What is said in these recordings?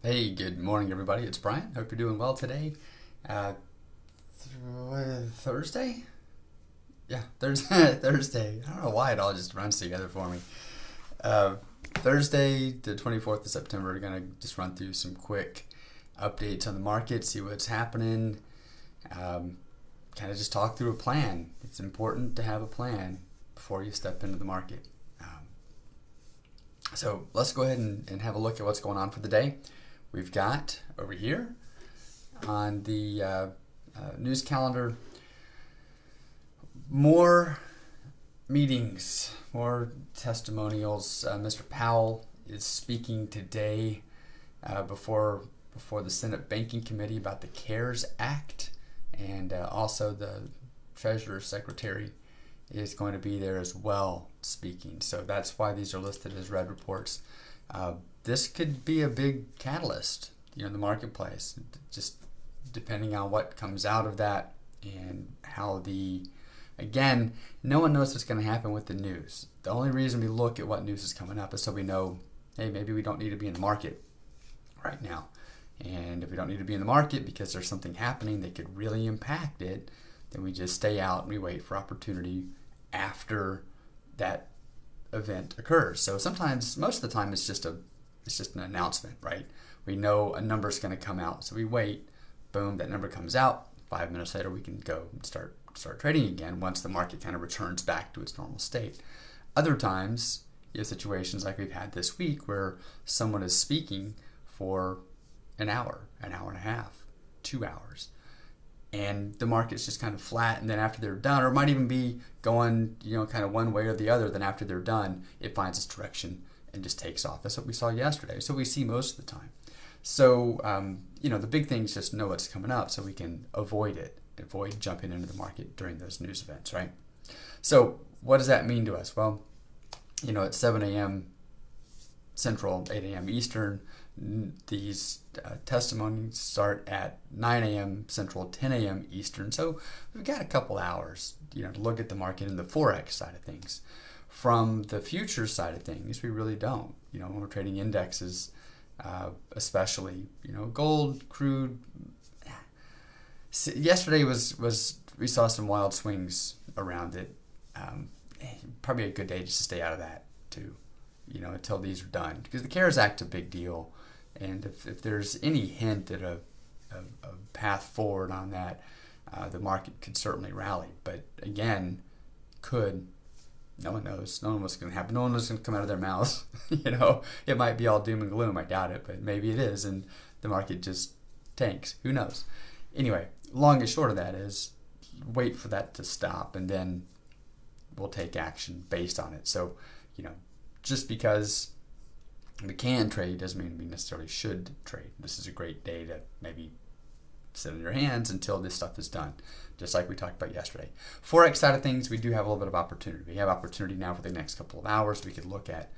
Hey, good morning, everybody. It's Brian. Hope you're doing well today. Uh, Thursday? Yeah, Thursday. Thursday. I don't know why it all just runs together for me. Uh, Thursday, the 24th of September, we're going to just run through some quick updates on the market, see what's happening, kind of just talk through a plan. It's important to have a plan before you step into the market. So let's go ahead and have a look at what's going on for the day. We've got over here on the news calendar more meetings, more testimonials. Mr. Powell is speaking today before the Senate Banking Committee about the CARES Act, and also the Treasurer Secretary is going to be there as well speaking. So that's why these are listed as red reports. This could be a big catalyst, in the marketplace, just depending on what comes out of that and how again, no one knows what's going to happen with the news. The only reason we look at what news is coming up is so we know, hey, maybe we don't need to be in the market right now. And if we don't need to be in the market because there's something happening that could really impact it, then we just stay out and we wait for opportunity after that event occurs. So sometimes, most of the time, it's just an announcement, right? We know a number is going to come out, so we wait. Boom, that number comes out. 5 minutes later, we can go and start trading again once the market kind of returns back to its normal state. Other times, you have situations like we've had this week where someone is speaking for an hour and a half, 2 hours, and the market's just kind of flat, and then after they're done, or it might even be going, kind of one way or the other, then after they're done, it finds its direction and just takes off. That's what we saw yesterday. So we see most of the time. So, the big thing is just know what's coming up so we can avoid jumping into the market during those news events, right? So what does that mean to us? Well, at 7 a.m. Central, 8 a.m. Eastern, these testimonies start at 9 a.m. Central, 10 a.m. Eastern. So we've got a couple hours, to look at the market in the forex side of things. From the futures side of things, we really don't. When we're trading indexes, especially, gold, crude. Yesterday was we saw some wild swings around it. Probably a good day just to stay out of that too, until these are done, because the CARES Act is a big deal. And if there's any hint at a path forward on that, the market could certainly rally. But again, no one knows. No one knows what's going to happen. No one knows what's going to come out of their mouths. It might be all doom and gloom. I doubt it, but maybe it is, and the market just tanks. Who knows? Anyway, long and short of that is wait for that to stop, and then we'll take action based on it. So, just because we can trade doesn't mean we necessarily should trade. This is a great day to maybe sit on your hands until this stuff is done, just like we talked about yesterday. Forex side of things, we do have a little bit of opportunity. We have opportunity now for the next couple of hours. We could look at,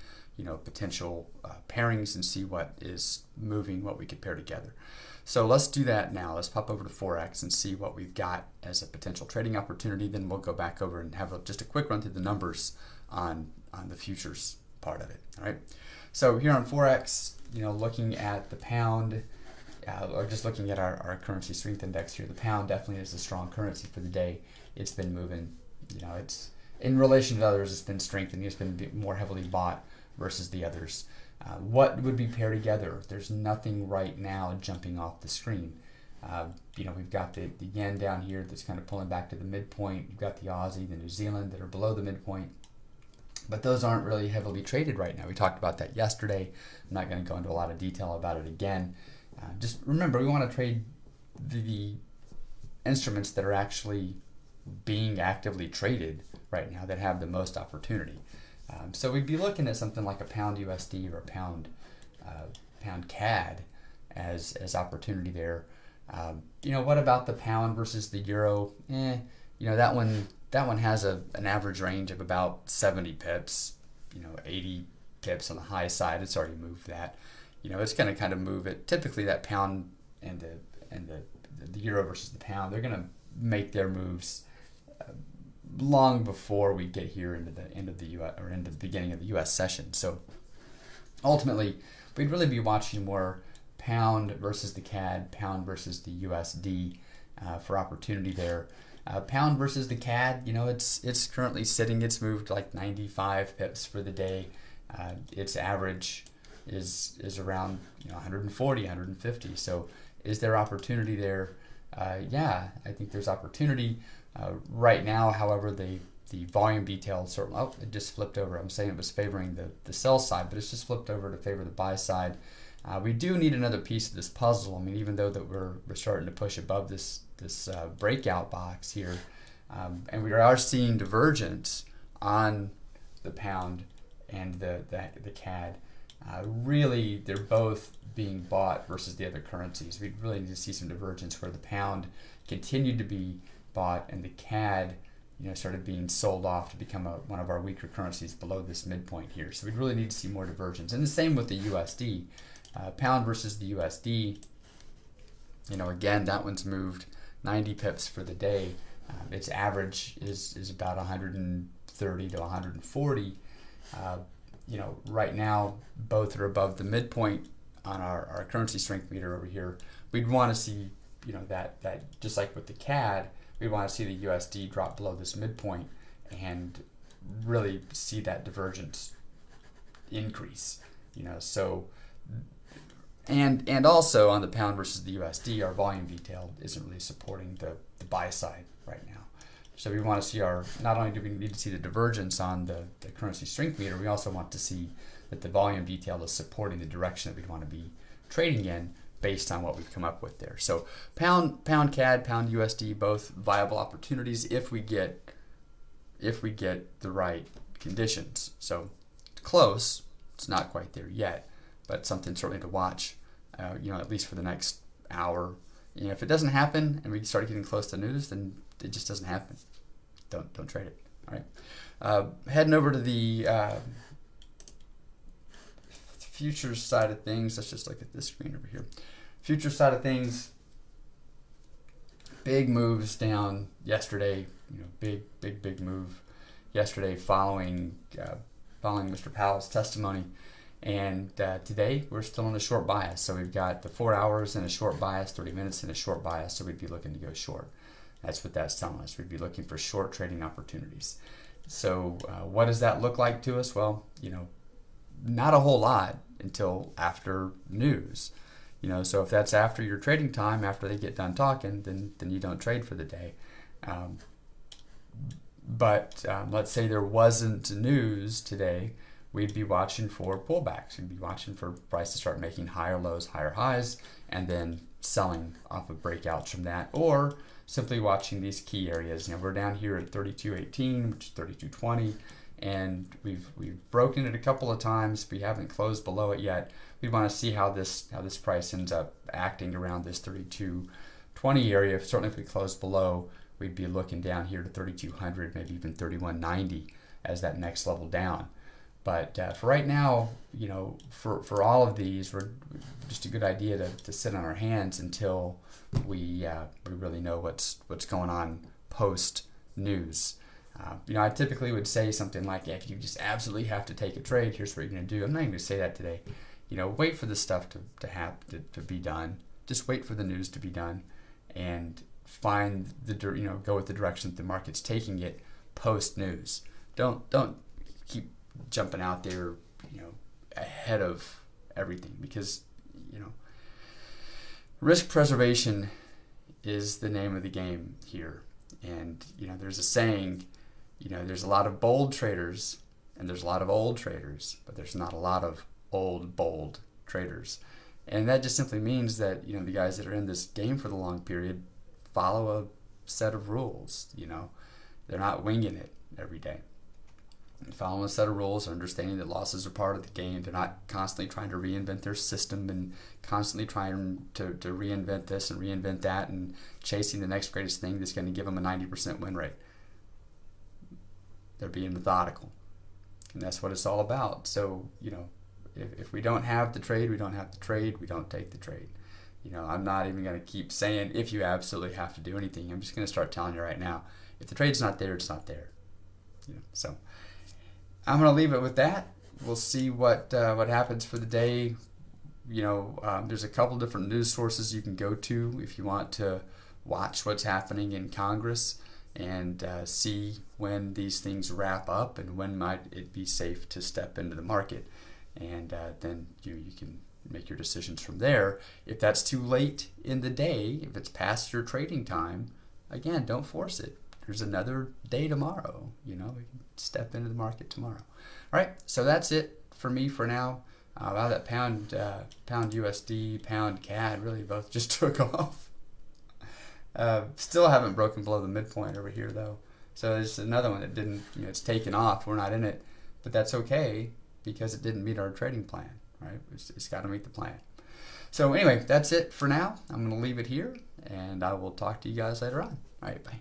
potential pairings and see what is moving, what we could pair together. So let's do that now. Let's pop over to Forex and see what we've got as a potential trading opportunity. Then we'll go back over and have just a quick run through the numbers on the futures part of it. All right. So here on Forex, looking at the pound, or just looking at our currency strength index here, the pound definitely is a strong currency for the day. It's been moving, it's in relation to others, it's been strengthening. It's been more heavily bought versus the others. What would be paired together? There's nothing right now jumping off the screen. We've got the yen down here that's kind of pulling back to the midpoint. You've got the Aussie, the New Zealand that are below the midpoint. But those aren't really heavily traded right now. We talked about that yesterday. I'm not going to go into a lot of detail about it again. Just remember, we want to trade the instruments that are actually being actively traded right now that have the most opportunity. So we'd be looking at something like a pound USD or a pound CAD as opportunity there. What about the pound versus the euro? That one has an average range of about 70 pips, 80 pips on the high side. It's already moved that. It's going to kind of move it. Typically, that pound and the euro versus the pound, they're going to make their moves long before we get here into the end of the U.S. or into the beginning of the U.S. session. So ultimately, we'd really be watching more pound versus the CAD, pound versus the USD for opportunity there. Pound versus the CAD, it's currently sitting. It's moved like 95 pips for the day. Its average is around 140, 150. So is there opportunity there? Yeah, I think there's opportunity. Right now, however, the volume detail certainly, it just flipped over. I'm saying it was favoring the sell side, but it's just flipped over to favor the buy side. We do need another piece of this puzzle. I mean, even though that we're starting to push above this breakout box here, and we are seeing divergence on the pound and the CAD. Really, they're both being bought versus the other currencies. We really need to see some divergence where the pound continued to be bought and the CAD started being sold off to become one of our weaker currencies below this midpoint here. So we really need to see more divergence. And the same with the USD. Pound versus the USD, again, that one's moved 90 pips for the day. Its average is about 130 to 140. Right now, both are above the midpoint on our currency strength meter over here. We'd want to see, that just like with the CAD, we want to see the USD drop below this midpoint and really see that divergence increase. So and also on the pound versus the USD, our volume detail isn't really supporting the buy side right now. So we want to see not only do we need to see the divergence on the currency strength meter, we also want to see that the volume detail is supporting the direction that we want to be trading in based on what we've come up with there. So pound CAD, pound USD, both viable opportunities if we get the right conditions. So close, it's not quite there yet, but something certainly to watch, at least for the next hour. If it doesn't happen and we start getting close to news, then it just doesn't happen. Don't trade it. All right. Heading over to the futures side of things. Let's just look at this screen over here. Futures side of things. Big moves down yesterday. Big move yesterday following Mr. Powell's testimony. And today we're still in a short bias. So we've got the 4 hours in a short bias, 30 minutes in a short bias. So we'd be looking to go short. That's what that's telling us. We'd be looking for short trading opportunities. So what does that look like to us? Well, not a whole lot until after news. So if that's after your trading time, after they get done talking, then you don't trade for the day. But let's say there wasn't news today, we'd be watching for pullbacks. We'd be watching for price to start making higher lows, higher highs, and then selling off of breakouts from that, or simply watching these key areas. We're down here at 32.18, which is 32.20, and we've broken it a couple of times. We haven't closed below it yet. We want to see how this price ends up acting around this 32.20 area. Certainly, if we close below, we'd be looking down here to 3200, maybe even 3190 as that next level down. But for right now, for all of these, we're just a good idea to sit on our hands until we really know what's going on post news. I typically would say something like, if you just absolutely have to take a trade, here's what you're going to do. I'm not even going to say that today. Wait for the stuff to be done. Just wait for the news to be done, and find go with the direction that the market's taking it post news. Don't keep jumping out there, ahead of everything, because risk preservation is the name of the game here. And there's a saying, there's a lot of bold traders and there's a lot of old traders, but there's not a lot of old bold traders. And that just simply means that the guys that are in this game for the long period follow a set of rules. They're not winging it every day. Following a set of rules, understanding that losses are part of the game. They're not constantly trying to reinvent their system and constantly trying to reinvent this and reinvent that and chasing the next greatest thing that's going to give them a 90% win rate. They're being methodical, and that's what it's all about. So, if we don't have the trade, we don't have the trade, we don't take the trade. I'm not even going to keep saying if you absolutely have to do anything. I'm just going to start telling you right now, if the trade's not there, it's not there. So I'm going to leave it with that. We'll see what happens for the day there's a couple different news sources you can go to if you want to watch what's happening in Congress and see when these things wrap up and when might it be safe to step into the market. And then you can make your decisions from there. If that's too late in the day, if it's past your trading time, again, don't force it. There's another day tomorrow. We can step into the market tomorrow. All right, so that's it for me for now. Wow, that pound USD, pound CAD really both just took off. Still haven't broken below the midpoint over here though. So there's another one that didn't, it's taken off. We're not in it, but that's okay because it didn't meet our trading plan, right? It's got to meet the plan. So anyway, that's it for now. I'm going to leave it here and I will talk to you guys later on. All right, bye.